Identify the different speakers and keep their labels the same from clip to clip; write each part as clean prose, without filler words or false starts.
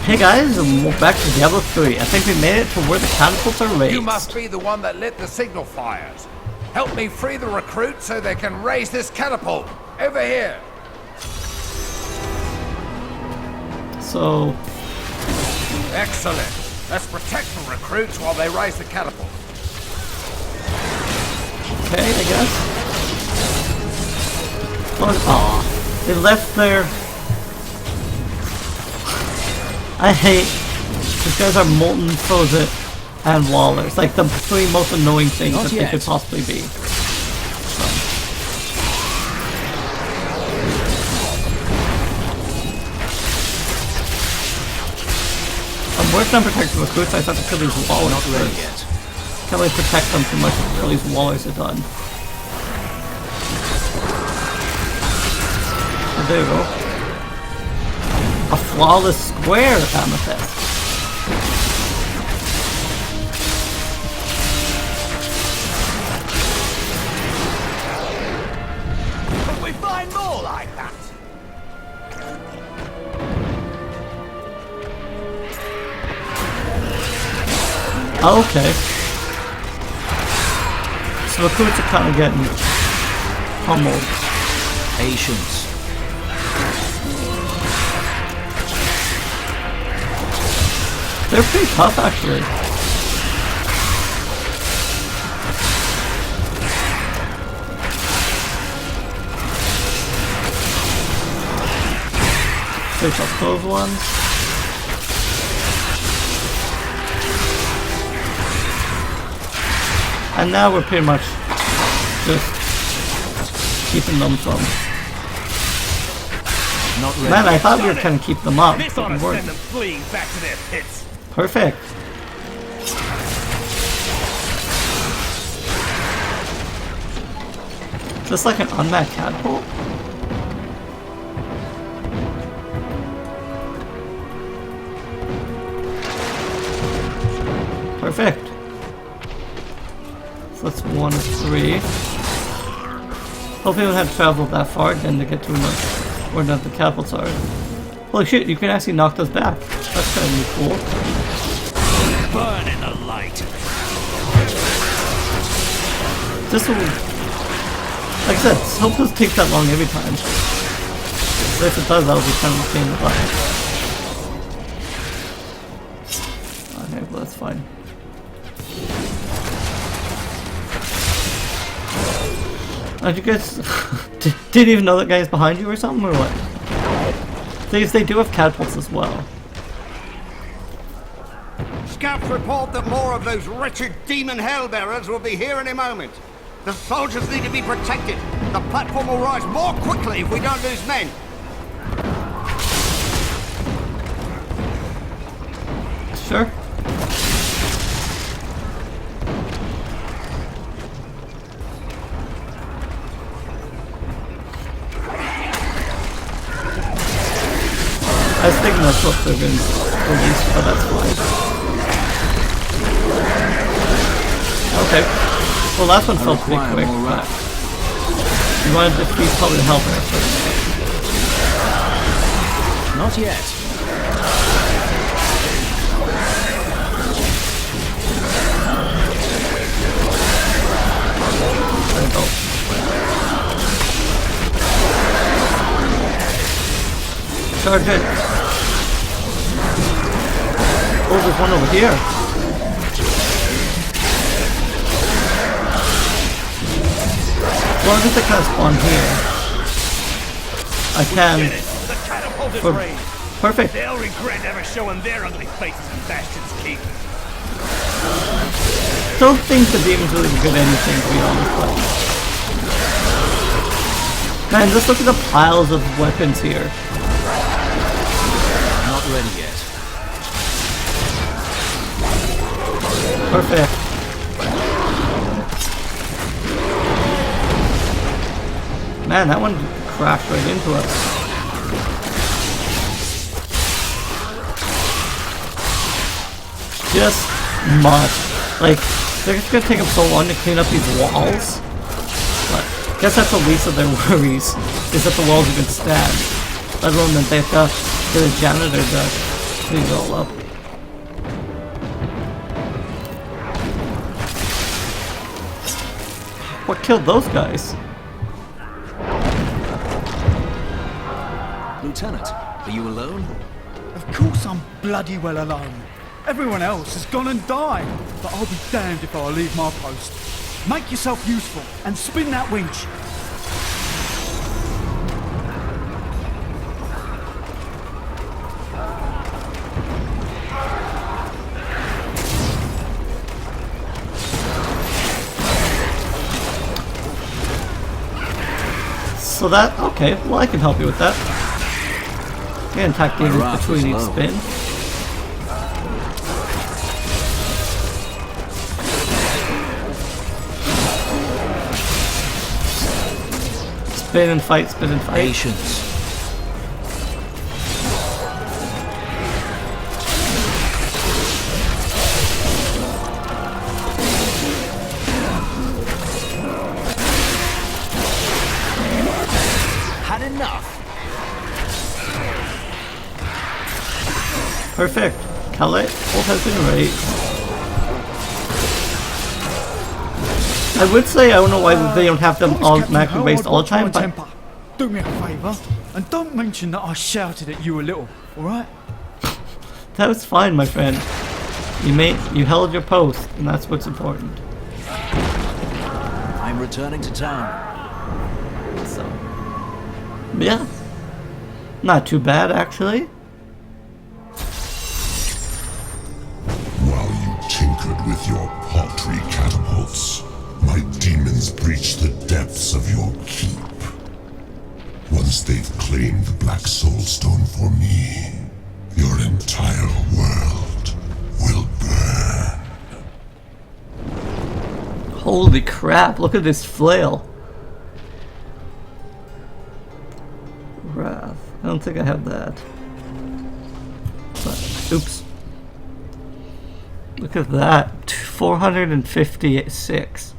Speaker 1: Hey guys, and we're back to Diablo 3. I think we made it to where the catapults are raised.
Speaker 2: You must be the one that lit the signal fires. Help me free the recruits so they can raise this catapult. Over here.
Speaker 1: So...
Speaker 2: Excellent. Let's protect the recruits while they raise the catapult.
Speaker 1: Okay, I guess. Aw, they left their... I hate... These guys are Molten, Frozen, and Wallers. Like the three most annoying things that they could possibly be. I'm working on protecting recruits. I thought to kill these Wallers
Speaker 3: not ready yet.
Speaker 1: Can't really protect them too much until these Wallers are done. Oh, there you go. A flawless square amethyst.
Speaker 2: But we find more like that.
Speaker 1: Okay. So the recruits are kind of getting pummeled.
Speaker 3: Patience.
Speaker 1: They're pretty tough, actually. Fix up those ones. And now we're pretty much just keeping them from...
Speaker 3: Not ready.
Speaker 1: Man, I thought we were trying to keep them up, but we weren't.
Speaker 2: Send them fleeing back to their pits.
Speaker 1: Perfect. Just like an unmanned catapult? Perfect. So that's 1 of 3. Hopefully we don't have to travel that far again to get to where the catapults are. Holy shit, you can actually knock those back. That's kind of cool.
Speaker 2: Burn in the light.
Speaker 1: This will... Like I said, hope this takes that long every time. But if it does, that'll be kind of a pain in the butt. Okay, well that's fine. Did you guys... didn't even know that guy's behind you or something, or what? They do have catapults as well.
Speaker 4: Scouts report that more of those wretched demon hellbearers will be here in a moment. The soldiers need to be protected. The platform will rise more quickly if we don't lose men.
Speaker 1: Sure. I was thinking that's what they're going to release, but that's fine. Okay. Well, last one felt pretty quick, but you wanted to defeat probably the helper first.
Speaker 3: Not yet.
Speaker 1: There we go. Charge it. Oh, there's one over here. As long as they kind of spawn here, I can. Perfect.
Speaker 2: They'll regret ever showing their ugly faces in Bastion's Keep.
Speaker 1: Don't think the demons really good at anything, to be honest. But man, just look at the piles of weapons here.
Speaker 3: Not ready yet.
Speaker 1: Perfect. Man, that one crashed right into us. Just much. Like, they're just gonna take them so long to clean up these walls. But I guess that's the least of their worries, is that the walls are gonna stand. Let alone that they have to get a janitor to these all up. What killed those guys?
Speaker 3: Lieutenant, are you alone?
Speaker 5: Of course I'm bloody well alone. Everyone else has gone and died. But I'll be damned if I'll leave my post. Make yourself useful and spin that winch.
Speaker 1: So that, okay, well I can help you with that. Again, tactic
Speaker 3: Right,
Speaker 1: between each
Speaker 3: slow.
Speaker 1: spin. Spin and fight, spin and fight.
Speaker 3: Patience. Had enough.
Speaker 1: Perfect. Calais ult has been raised. I would say I don't know why they don't have them
Speaker 5: Promise,
Speaker 1: all
Speaker 5: Captain
Speaker 1: automatically
Speaker 5: Howard,
Speaker 1: raised all the
Speaker 5: watch my
Speaker 1: time, but
Speaker 5: temper. Do me a favour and don't mention that I shouted at you a little, alright?
Speaker 1: that was fine, my friend. You held your post, and that's what's important.
Speaker 3: I'm returning to town.
Speaker 1: So, yeah, not too bad actually.
Speaker 6: While you tinkered with your paltry catapults, my demons breached the depths of your keep. Once they've claimed the Black Soul Stone for me, your entire world will burn.
Speaker 1: Holy crap! Look at this flail. Wrath. I don't think I have that. But, oops. Look at that. 456.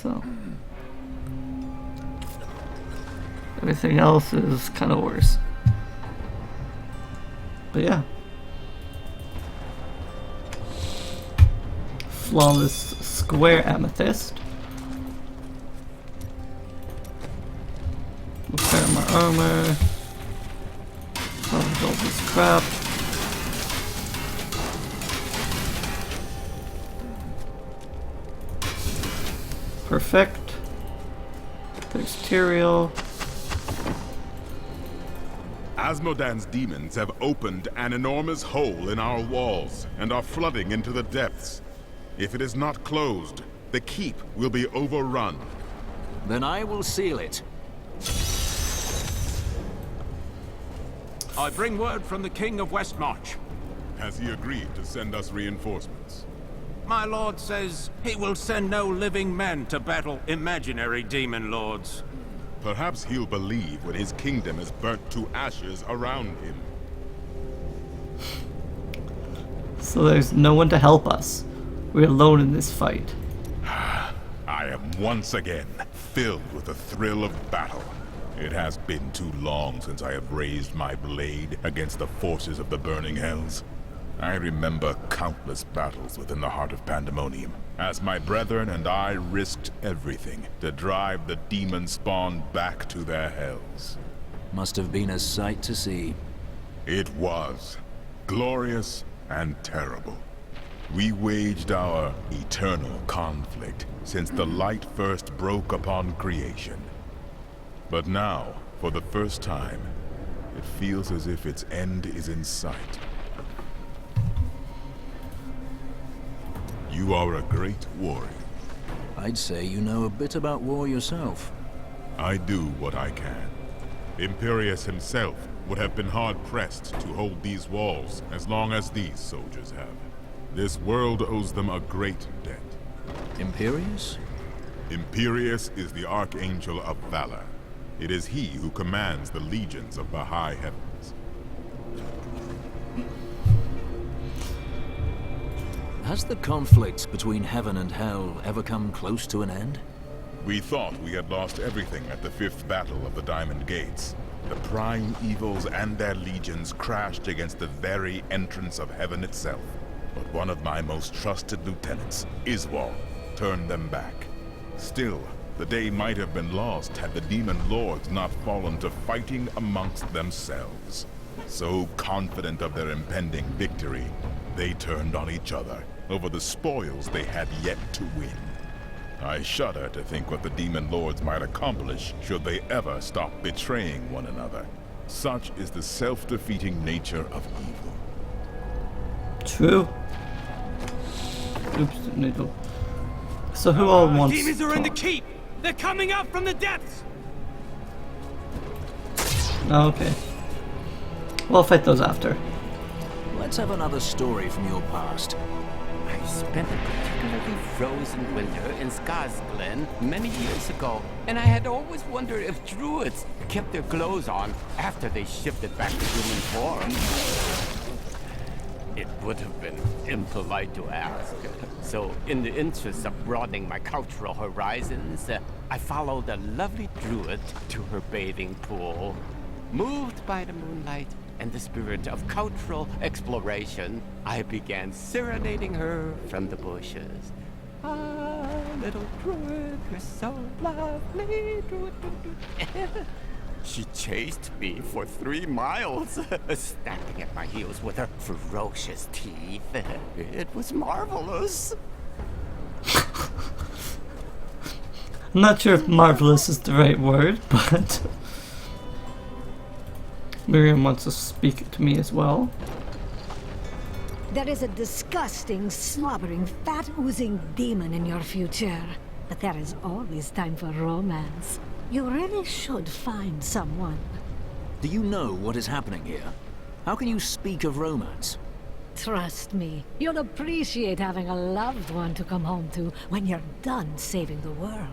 Speaker 1: So. Everything else is kind of worse. But yeah. Flawless square amethyst. Repair my armor. Salvage all this crap. Perfect. There's Tyrael.
Speaker 7: Azmodan's demons have opened an enormous hole in our walls and are flooding into the depths. If it is not closed, the keep will be overrun.
Speaker 3: Then I will seal it.
Speaker 8: I bring word from the King of Westmarch.
Speaker 7: Has he agreed to send us reinforcements?
Speaker 8: My lord says he will send no living men to battle imaginary demon lords.
Speaker 7: Perhaps he'll believe when his kingdom is burnt to ashes around him.
Speaker 1: So there's no one to help us. We're alone in this fight.
Speaker 7: I am once again filled with the thrill of battle. It has been too long since I have raised my blade against the forces of the burning hells. I remember countless battles within the heart of Pandemonium, as my brethren and I risked everything to drive the demon spawn back to their hells.
Speaker 3: Must have been a sight to see.
Speaker 7: It was glorious and terrible. We waged our eternal conflict since the light first broke upon creation. But now, for the first time, it feels as if its end is in sight. You are a great warrior.
Speaker 3: I'd say you know a bit about war yourself.
Speaker 7: I do what I can. Imperius himself would have been hard-pressed to hold these walls as long as these soldiers have. This world owes them a great debt.
Speaker 3: Imperius?
Speaker 7: Imperius is the Archangel of Valor. It is he who commands the legions of the high heavens.
Speaker 3: Has the conflict between heaven and hell ever come close to an end?
Speaker 7: We thought we had lost everything at the 5th battle of the Diamond Gates. The prime evils and their legions crashed against the very entrance of heaven itself. But one of my most trusted lieutenants, Iswal, turned them back. Still, the day might have been lost had the demon lords not fallen to fighting amongst themselves. So confident of their impending victory, they turned on each other over the spoils they had yet to win. I shudder to think what the demon lords might accomplish should they ever stop betraying one another. Such is the self-defeating nature of evil.
Speaker 1: True. Oops, needle. So who all wants
Speaker 9: demons are in the
Speaker 1: talk?
Speaker 9: keep! They're coming up from the depths!
Speaker 1: Oh, okay. We'll fight those after.
Speaker 3: Let's have another story from your past.
Speaker 10: I spent a particularly frozen winter in Skarsglen many years ago, and I had always wondered if druids kept their clothes on after they shifted back to human form. It would have been impolite to ask. So, in the interest of broadening my cultural horizons, I followed a lovely druid to her bathing pool. Moved by the moonlight and the spirit of cultural exploration, I began serenading her from the bushes. Ah, little druid, you're so lovely, druid. She chased me for 3 miles, snapping at my heels with her ferocious teeth. It was marvelous.
Speaker 1: I'm not sure if marvelous is the right word, but Miriam wants to speak to me as well.
Speaker 11: There is a disgusting, slobbering, fat-oozing demon in your future. But there is always time for romance. You really should find someone.
Speaker 3: Do you know what is happening here? How can you speak of romance?
Speaker 11: Trust me, you'll appreciate having a loved one to come home to when you're done saving the world.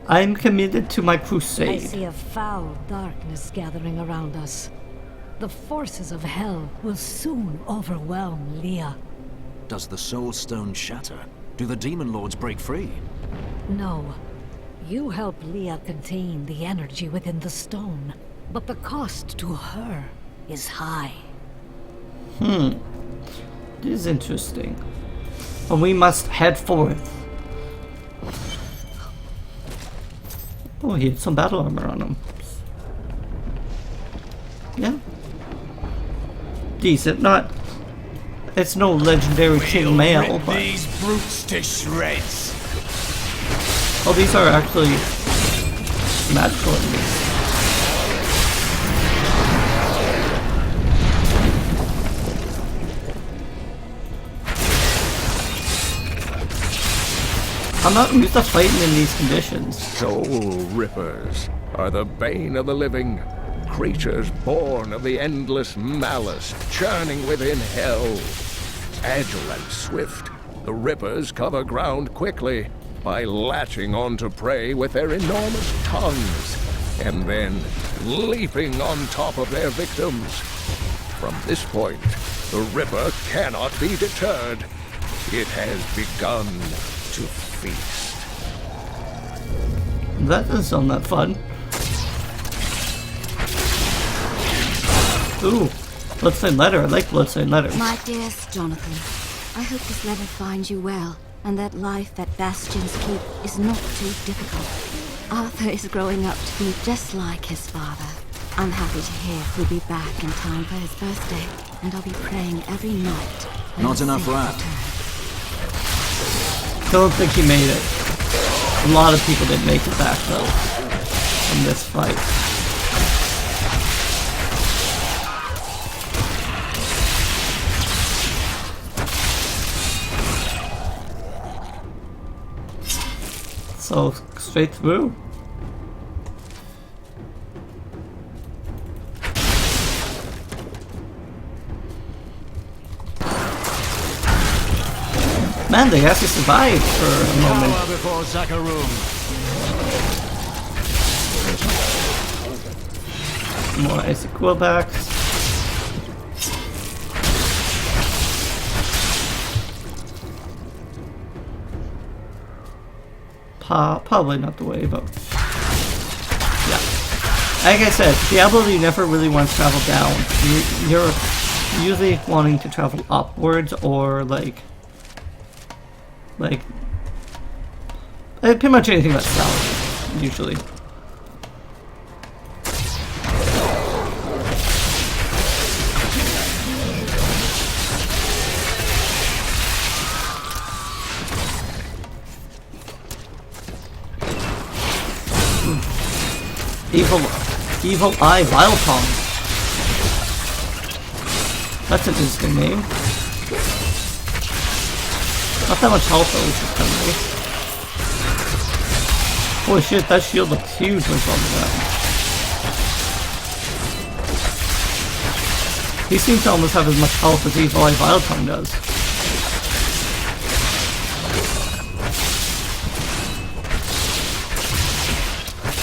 Speaker 1: I'm committed to my
Speaker 11: I
Speaker 1: crusade.
Speaker 11: see a foul darkness gathering around us. The forces of hell will soon overwhelm Leah.
Speaker 3: Does the Soul Stone shatter? Do the Demon Lords break free?
Speaker 11: No. You help Leah contain the energy within the stone, but the cost to her is high.
Speaker 1: It is interesting. And we must head forth. Oh, he had some battle armor on him. Yeah. Decent, not... It's no legendary chain mail, but...
Speaker 2: these brutes to shreds.
Speaker 1: Oh, these are actually magical enemies. I'm not used to fighting in these conditions.
Speaker 12: Soul Rippers are the bane of the living, creatures born of the endless malice churning within hell. Agile and swift, the Rippers cover ground quickly by latching onto prey with their enormous tongues, and then leaping on top of their victims. From this point, the Ripper cannot be deterred. It has begun to feast.
Speaker 1: That doesn't sound that fun. Ooh, bloodstained letter. I like bloodstained letters.
Speaker 13: My dearest Jonathan, I hope this letter finds you well, and that life at Bastion's Keep is not too difficult. Arthur is growing up to be just like his father. I'm happy to hear he'll be back in time for his birthday, and I'll be praying every night.
Speaker 3: Not enough rat.
Speaker 1: Don't think he made it. A lot of people didn't make it back though in this fight. So straight through. Man, they actually survived for a moment.
Speaker 9: Power before Zakarum.
Speaker 1: More icy quillbacks. probably not the way, but yeah. Like I said, Diablo, you never really want to travel down. You're usually wanting to travel upwards or like pretty much anything but south, usually. Evil Eye Vile Tongue. That's an interesting name. Not that much health though, which is kind of nice. Holy shit, that shield looks huge when it's on the ground. He seems to almost have as much health as Evil Eye Vile Tongue does.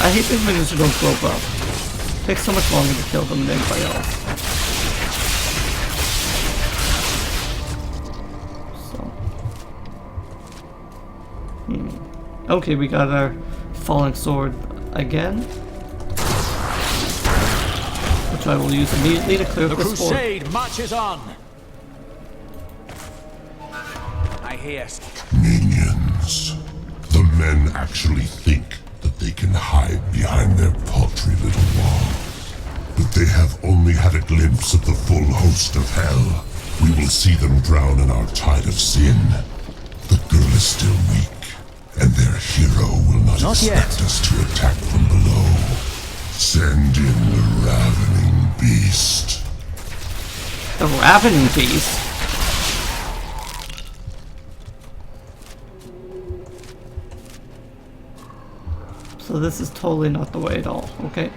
Speaker 1: I hate these minions who don't grow up. It takes so much longer to kill them than anybody else. So. Okay, we got our falling sword again. Which I will use immediately to clear
Speaker 9: the
Speaker 1: this board.
Speaker 9: The crusade marches on! I hear.
Speaker 6: Minions. The men actually think that they can hide behind their paltry little walls. But they have only had a glimpse of the full host of hell. We will see them drown in our tide of sin. The girl is still weak, and their hero will not expect us to attack from below. Send in the ravening beast.
Speaker 1: The ravening beast? So this is totally not the way at all, okay?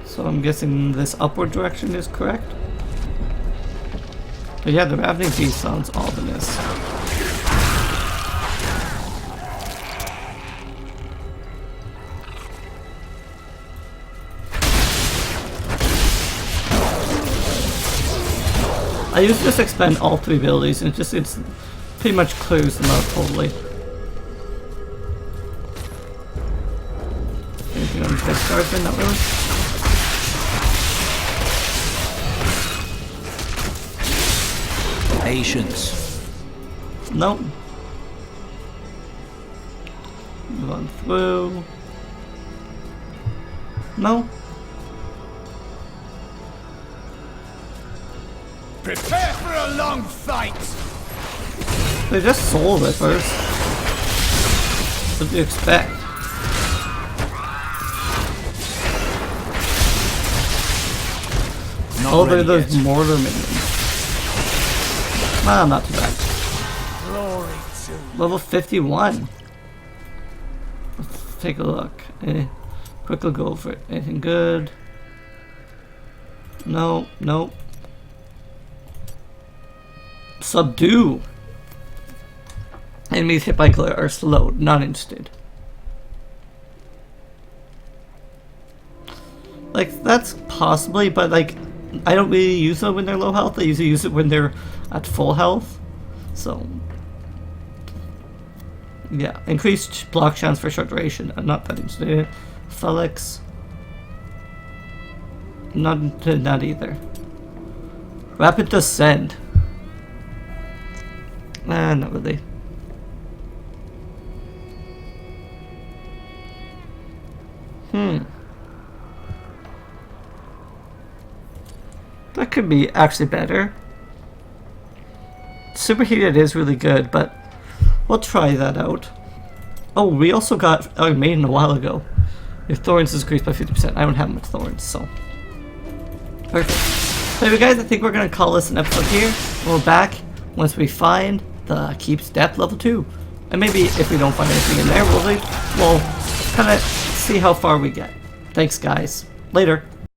Speaker 1: So I'm guessing this upward direction is correct? But yeah, the ravening beast sounds ominous. I usually just expend all 3 abilities and it's pretty much clears them out totally. Anything on this card? Not really.
Speaker 3: Patience.
Speaker 1: Nope. Move on through. No.
Speaker 2: Prepare for a long fight!
Speaker 1: They just sold it first. What do you expect? Oh, they're those mortar minions. Ah, not too bad.
Speaker 2: Glory to
Speaker 1: Level 51. Let's take a look. Quickly go over it. Anything good? No, nope. Subdue. Enemies hit by glare are slowed, not interested. Like, that's possibly, but like, I don't really use them when they're low health. I usually use it when they're at full health. So, yeah. Increased block chance for short duration. I'm not that interested in it. Felix. Not into that either. Rapid Descent. Not really. That could be actually better. Superheated is really good, but we'll try that out. Oh, we also got our maiden a while ago. Your thorns is increased by 50%. I don't have much thorns, so. Perfect. So anyway guys, I think we're going to call this an episode here. We're back once we find the Keep's Depth level 2. And maybe if we don't find anything in there, we'll kind of see how far we get. Thanks guys. Later.